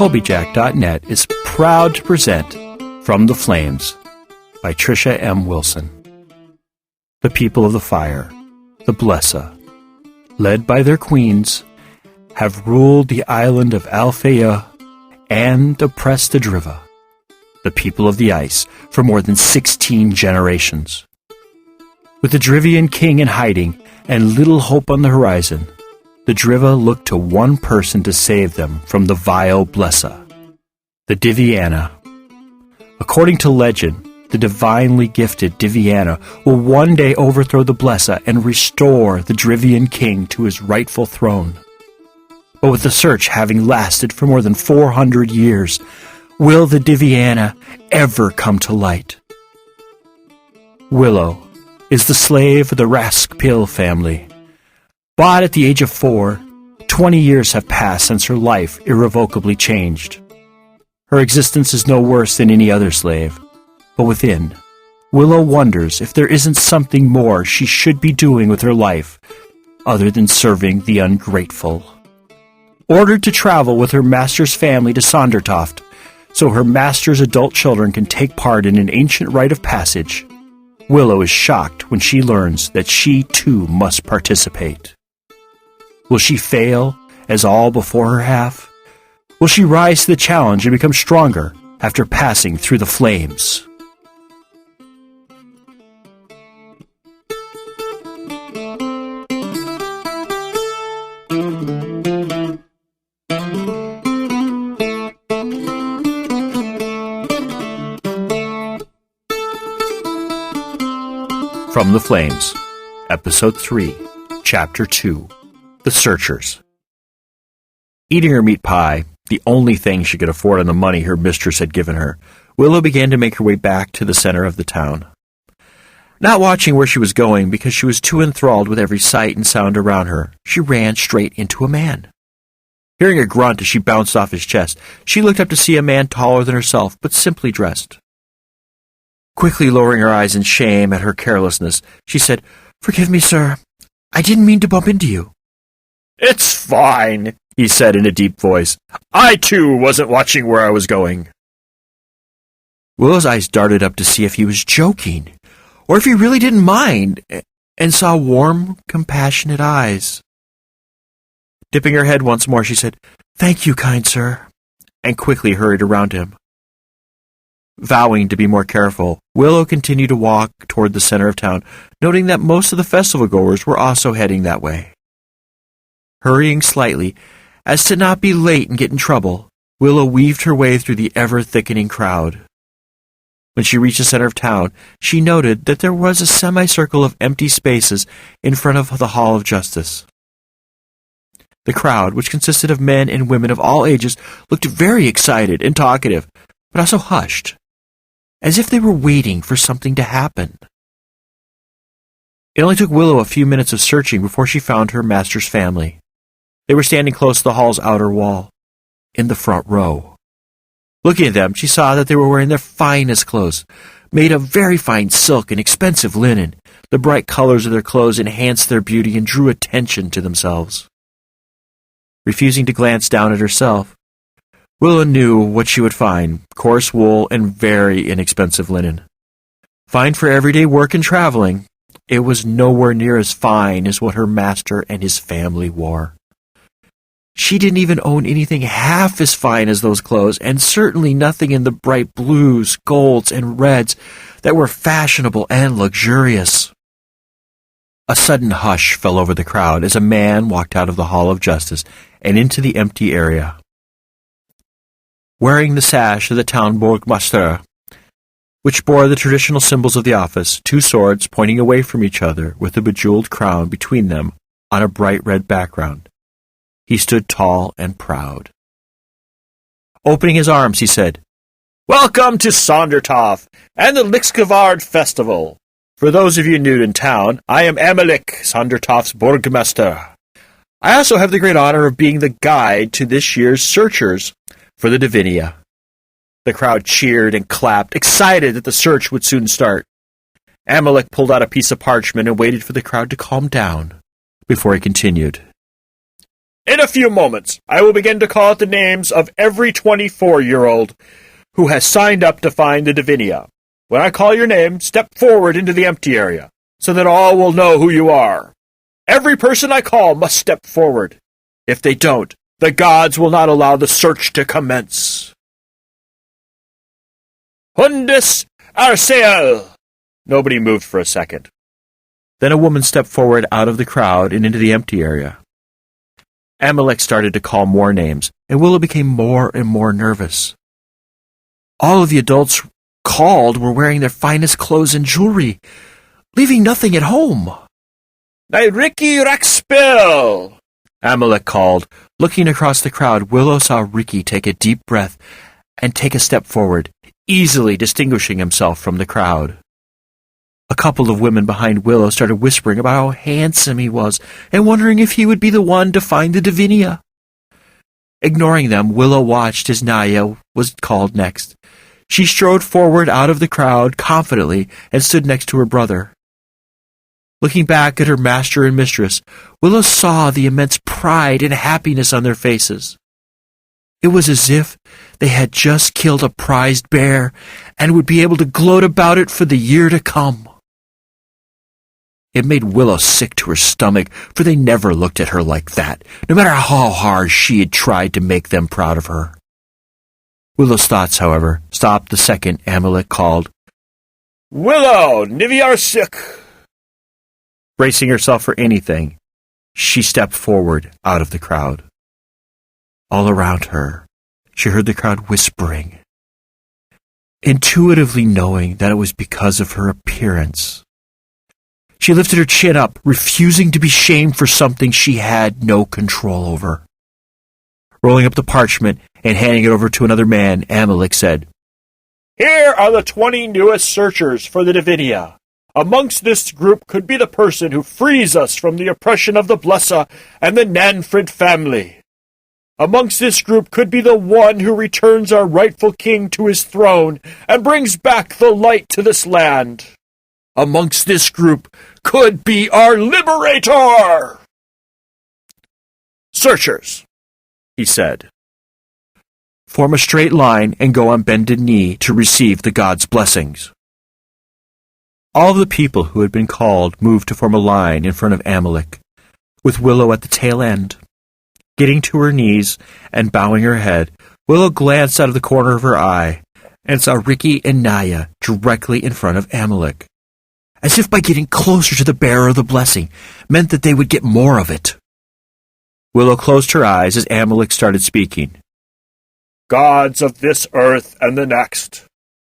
Colbyjack.net is proud to present From the Flames by Trisha M. Wilson. The people of the fire, the Blesa, led by their queens, have ruled the island of Alfeyju and oppressed the Driva, the people of the ice, for more than 16 generations. With the Drivian King in hiding and little hope on the horizon, the Driva looked to one person to save them from the vile Blesa, the Diviana. According to legend, the divinely gifted Diviana will one day overthrow the Blesa and restore the Drivian King to his rightful throne. But with the search having lasted for more than 400 years, will the Diviana ever come to light? Willow is the slave of the Raskpil family. Bought at the age of 4, 20 years have passed since her life irrevocably changed. Her existence is no worse than any other slave, but within, Willow wonders if there isn't something more she should be doing with her life other than serving the ungrateful. Ordered to travel with her master's family to Sondertoft, so her master's adult children can take part in an ancient rite of passage, Willow is shocked when she learns that she too must participate. Will she fail, as all before her have? Will she rise to the challenge and become stronger after passing through the flames? From the Flames, Episode 3, Chapter 2, The Searchers. Eating her meat pie, the only thing she could afford on the money her mistress had given her, Willow began to make her way back to the center of the town. Not watching where she was going because she was too enthralled with every sight and sound around her, she ran straight into a man. Hearing a grunt as she bounced off his chest, she looked up to see a man taller than herself, but simply dressed. Quickly lowering her eyes in shame at her carelessness, she said, "Forgive me, sir. I didn't mean to bump into you." "It's fine," he said in a deep voice. "I, too, wasn't watching where I was going." Willow's eyes darted up to see if he was joking, or if he really didn't mind, and saw warm, compassionate eyes. Dipping her head once more, she said, "Thank you, kind sir," and quickly hurried around him. Vowing to be more careful, Willow continued to walk toward the center of town, noting that most of the festival-goers were also heading that way. Hurrying slightly, as to not be late and get in trouble, Willow weaved her way through the ever-thickening crowd. When she reached the center of town, she noted that there was a semicircle of empty spaces in front of the Hall of Justice. The crowd, which consisted of men and women of all ages, looked very excited and talkative, but also hushed, as if they were waiting for something to happen. It only took Willow a few minutes of searching before she found her master's family. They were standing close to the hall's outer wall, in the front row. Looking at them, she saw that they were wearing their finest clothes, made of very fine silk and expensive linen. The bright colors of their clothes enhanced their beauty and drew attention to themselves. Refusing to glance down at herself, Willow knew what she would find: coarse wool and very inexpensive linen. Fine for everyday work and traveling, it was nowhere near as fine as what her master and his family wore. She didn't even own anything half as fine as those clothes, and certainly nothing in the bright blues, golds, and reds that were fashionable and luxurious. A sudden hush fell over the crowd as a man walked out of the Hall of Justice and into the empty area. Wearing the sash of the town Burgmaster, which bore the traditional symbols of the office, 2 swords pointing away from each other with a bejeweled crown between them on a bright red background, he stood tall and proud. Opening his arms, he said, "Welcome to Sondertoft and the Lixkevard Festival. For those of you new in town, I am Amalek, Sondertoft's Burgmaster. I also have the great honor of being the guide to this year's searchers for the Diviana." The crowd cheered and clapped, excited that the search would soon start. Amalek pulled out a piece of parchment and waited for the crowd to calm down before he continued. In a few moments, I will begin to call out the names of every 24-year-old who has signed up to find the Divinia. When I call your name, step forward into the empty area, so that all will know who you are. Every person I call must step forward. If they don't, the gods will not allow the search to commence. Hundis Arsael! Nobody moved for a second. Then a woman stepped forward out of the crowd and into the empty area. Amalek started to call more names, and Willow became more and more nervous. All of the adults called were wearing their finest clothes and jewelry, leaving nothing at home. Ricky Raskpil! Amalek called. Looking across the crowd, Willow saw Ricky take a deep breath and take a step forward, easily distinguishing himself from the crowd. A couple of women behind Willow started whispering about how handsome he was and wondering if he would be the one to find the Divinia. Ignoring them, Willow watched as Naya was called next. She strode forward out of the crowd confidently and stood next to her brother. Looking back at her master and mistress, Willow saw the immense pride and happiness on their faces. It was as if they had just killed a prized bear and would be able to gloat about it for the year to come. It made Willow sick to her stomach, for they never looked at her like that, no matter how hard she had tried to make them proud of her. Willow's thoughts, however, stopped the second Amalek called, Willow, Niviarsik! Bracing herself for anything, she stepped forward out of the crowd. All around her, she heard the crowd whispering, intuitively knowing that it was because of her appearance. She lifted her chin up, refusing to be shamed for something she had no control over. Rolling up the parchment and handing it over to another man, Amalek said, Here are the 20 newest searchers for the Divinia. Amongst this group could be the person who frees us from the oppression of the Blesa and the Nanfrid family. Amongst this group could be the one who returns our rightful king to his throne and brings back the light to this land. Amongst this group could be our liberator! Searchers, he said, form a straight line and go on bended knee to receive the god's blessings. All of the people who had been called moved to form a line in front of Amalek, with Willow at the tail end. Getting to her knees and bowing her head, Willow glanced out of the corner of her eye and saw Ricky and Naya directly in front of Amalek, as if by getting closer to the bearer of the blessing meant that they would get more of it. Willow closed her eyes as Amalek started speaking. Gods of this earth and the next,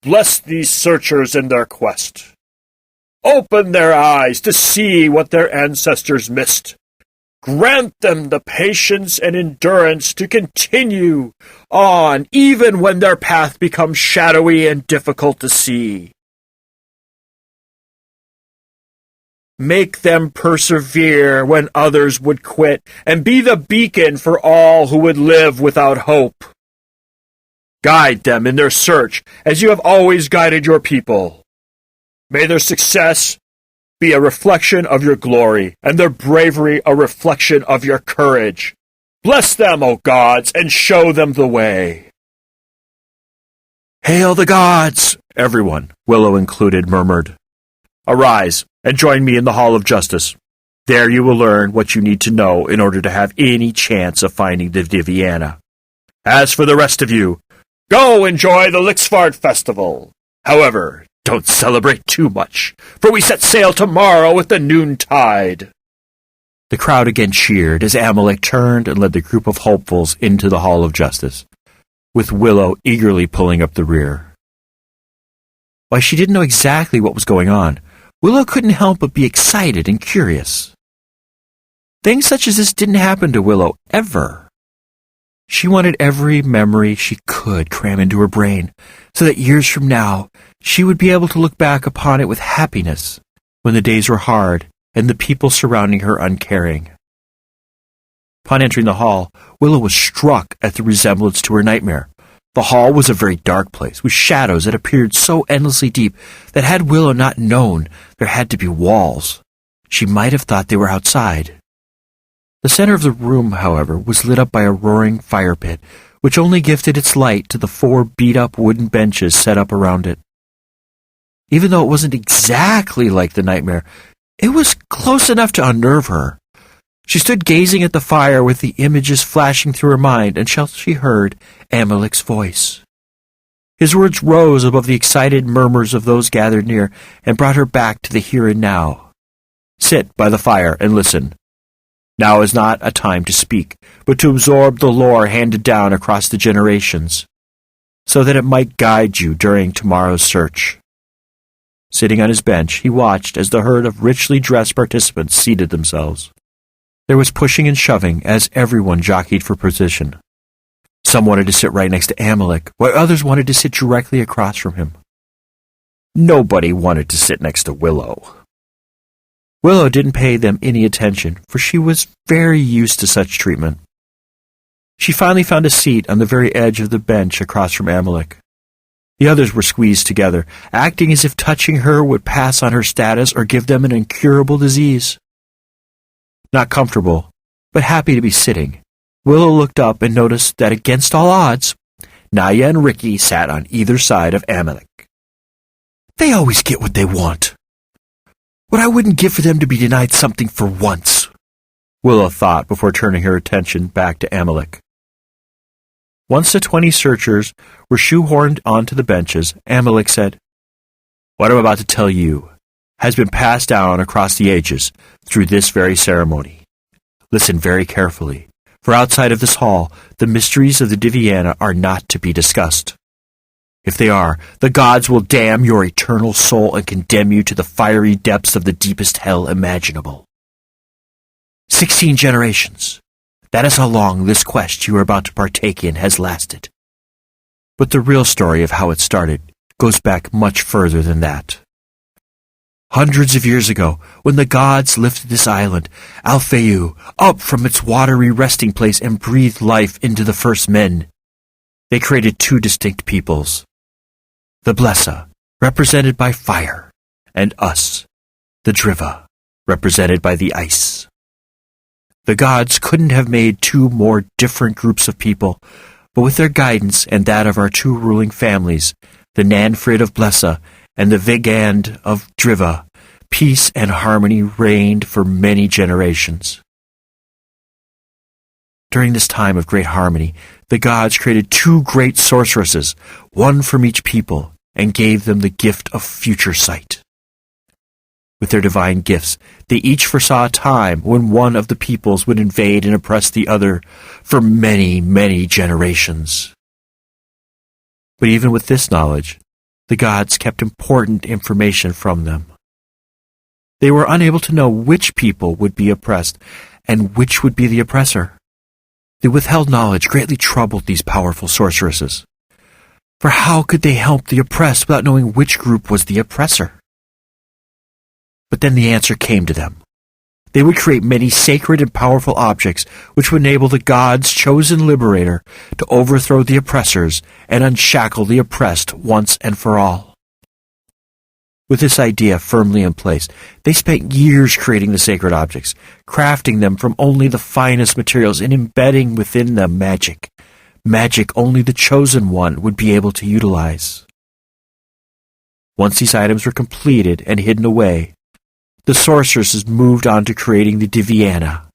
bless these searchers in their quest. Open their eyes to see what their ancestors missed. Grant them the patience and endurance to continue on even when their path becomes shadowy and difficult to see. Make them persevere when others would quit, and be the beacon for all who would live without hope. Guide them in their search as you have always guided your people. May their success be a reflection of your glory, and their bravery a reflection of your courage. Bless them, O gods, and show them the way. Hail the gods! Everyone, Willow included, murmured. Arise and join me in the Hall of Justice. There you will learn what you need to know in order to have any chance of finding the Diviana. As for the rest of you, go enjoy the Lixfard Festival. However, don't celebrate too much, for we set sail tomorrow with the noontide. The crowd again cheered as Amalek turned and led the group of hopefuls into the Hall of Justice, with Willow eagerly pulling up the rear. While she didn't know exactly what was going on, Willow couldn't help but be excited and curious. Things such as this didn't happen to Willow ever. She wanted every memory she could cram into her brain, so that years from now she would be able to look back upon it with happiness when the days were hard and the people surrounding her uncaring. Upon entering the hall, Willow was struck at the resemblance to her nightmare. The hall was a very dark place, with shadows that appeared so endlessly deep that had Willow not known there had to be walls, she might have thought they were outside. The center of the room, however, was lit up by a roaring fire pit, which only gifted its light to the 4 beat-up wooden benches set up around it. Even though it wasn't exactly like the nightmare, it was close enough to unnerve her. She stood gazing at the fire with the images flashing through her mind until she heard Amalek's voice. His words rose above the excited murmurs of those gathered near and brought her back to the here and now. "Sit by the fire and listen. Now is not a time to speak, but to absorb the lore handed down across the generations, so that it might guide you during tomorrow's search." Sitting on his bench, he watched as the herd of richly dressed participants seated themselves. There was pushing and shoving as everyone jockeyed for position. Some wanted to sit right next to Amalek, while others wanted to sit directly across from him. Nobody wanted to sit next to Willow. Willow didn't pay them any attention, for she was very used to such treatment. She finally found a seat on the very edge of the bench across from Amalek. The others were squeezed together, acting as if touching her would pass on her status or give them an incurable disease. Not comfortable, but happy to be sitting, Willow looked up and noticed that against all odds, Naya and Ricky sat on either side of Amalek. They always get what they want. What I wouldn't give for them to be denied something for once, Willow thought before turning her attention back to Amalek. Once the 20 searchers were shoehorned onto the benches, Amalek said, "What I'm about to tell you has been passed down across the ages through this very ceremony. Listen very carefully, for outside of this hall, the mysteries of the Diviana are not to be discussed. If they are, the gods will damn your eternal soul and condemn you to the fiery depths of the deepest hell imaginable. 16 generations. That is how long this quest you are about to partake in has lasted. But the real story of how it started goes back much further than that. Hundreds of years ago, when the gods lifted this island, Alfeyju, up from its watery resting place and breathed life into the first men, they created 2 distinct peoples. The Blesa, represented by fire, and us, the Driva, represented by the ice. The gods couldn't have made 2 more different groups of people, but with their guidance and that of our 2 ruling families, the Nanfrid of Blesa and the Vigand of Driva, peace and harmony reigned for many generations. During this time of great harmony, the gods created 2 great sorceresses, one from each people, and gave them the gift of future sight. With their divine gifts, they each foresaw a time when one of the peoples would invade and oppress the other for many, many generations. But even with this knowledge, the gods kept important information from them. They were unable to know which people would be oppressed and which would be the oppressor. The withheld knowledge greatly troubled these powerful sorceresses. For how could they help the oppressed without knowing which group was the oppressor? But then the answer came to them. They would create many sacred and powerful objects which would enable the gods' chosen liberator to overthrow the oppressors and unshackle the oppressed once and for all. With this idea firmly in place, they spent years creating the sacred objects, crafting them from only the finest materials and embedding within them magic. Magic only the chosen one would be able to utilize. Once these items were completed and hidden away, the sorceresses moved on to creating the Diviana.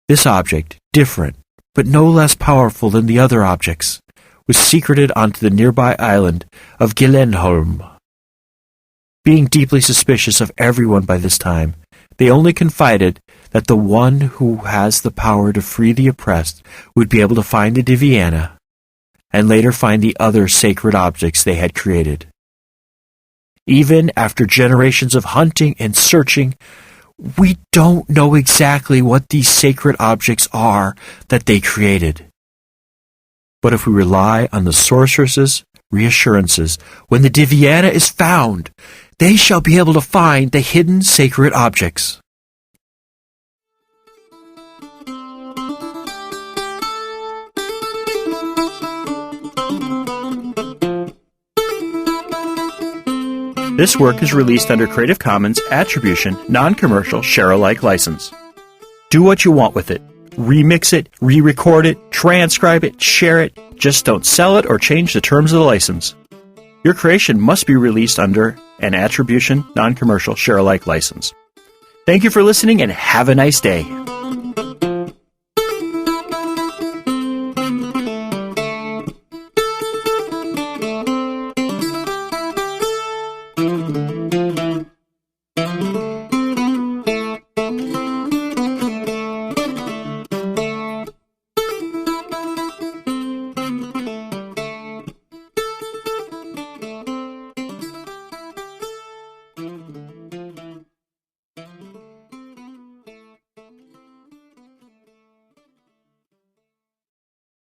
This object, different, but no less powerful than the other objects, was secreted onto the nearby island of Gyllenholm. Being deeply suspicious of everyone by this time, they only confided that the one who has the power to free the oppressed would be able to find the Diviana, and later find the other sacred objects they had created. Even after generations of hunting and searching, we don't know exactly what these sacred objects are that they created. But if we rely on the sorceresses' reassurances, when the Diviana is found, they shall be able to find the hidden sacred objects. This work is released under Creative Commons Attribution, Non-Commercial, Share-alike license. Do what you want with it. Remix it, re-record it, transcribe it, share it. Just don't sell it or change the terms of the license. Your creation must be released under an attribution, non-commercial, share-alike license. Thank you for listening and have a nice day.